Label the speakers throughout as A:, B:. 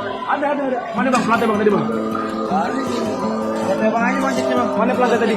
A: Ada. Mana bang? Pelatih bang tadi bang? Pelatih bang aja mancingnya bang. Mana pelatih tadi?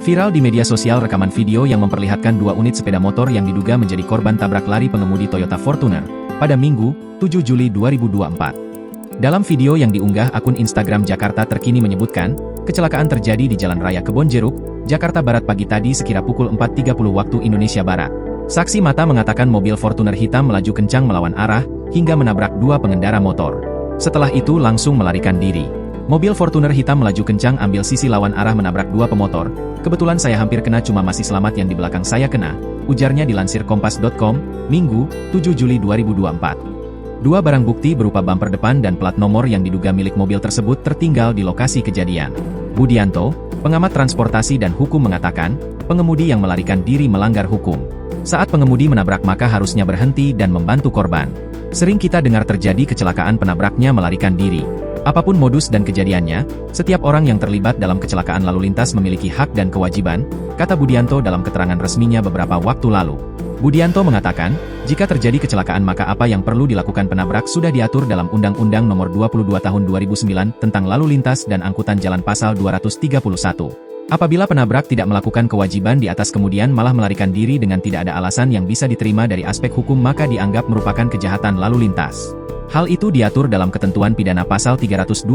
B: Viral di media sosial rekaman video yang memperlihatkan 2 unit sepeda motor yang diduga menjadi korban tabrak lari pengemudi Toyota Fortuner pada Minggu, 7 Juli 2024. Dalam video yang diunggah akun Instagram Jakarta Terkini menyebutkan, kecelakaan terjadi di Jalan Raya Kebonjeruk, Jakarta Barat pagi tadi sekira pukul 4.30 waktu Indonesia Barat. Saksi mata mengatakan mobil Fortuner hitam melaju kencang melawan arah, hingga menabrak 2 pengendara motor. Setelah itu langsung melarikan diri. Mobil Fortuner hitam melaju kencang ambil sisi lawan arah menabrak 2 pemotor. Kebetulan saya hampir kena, cuma masih selamat yang di belakang saya kena, ujarnya dilansir kompas.com, Minggu, 7 Juli 2024. 2 barang bukti berupa bumper depan dan plat nomor yang diduga milik mobil tersebut tertinggal di lokasi kejadian. Budianto, pengamat transportasi dan hukum mengatakan, pengemudi yang melarikan diri melanggar hukum. Saat pengemudi menabrak maka harusnya berhenti dan membantu korban. Sering kita dengar terjadi kecelakaan penabraknya melarikan diri. Apapun modus dan kejadiannya, setiap orang yang terlibat dalam kecelakaan lalu lintas memiliki hak dan kewajiban, kata Budianto dalam keterangan resminya beberapa waktu lalu. Budianto mengatakan, jika terjadi kecelakaan maka apa yang perlu dilakukan penabrak sudah diatur dalam Undang-Undang Nomor 22 Tahun 2009 tentang Lalu Lintas dan Angkutan Jalan Pasal 231. Apabila penabrak tidak melakukan kewajiban di atas kemudian malah melarikan diri dengan tidak ada alasan yang bisa diterima dari aspek hukum maka dianggap merupakan kejahatan lalu lintas. Hal itu diatur dalam ketentuan pidana pasal 312,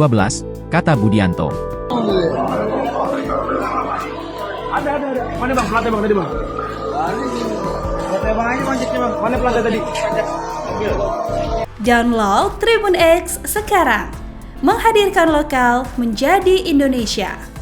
B: kata Budianto.
A: Ada. Mana bang? Pelatih bang tadi bang? Pelatih bang aja mancingnya bang. Mana pelatih tadi?
C: Download Tribun X sekarang. Menghadirkan lokal menjadi Indonesia.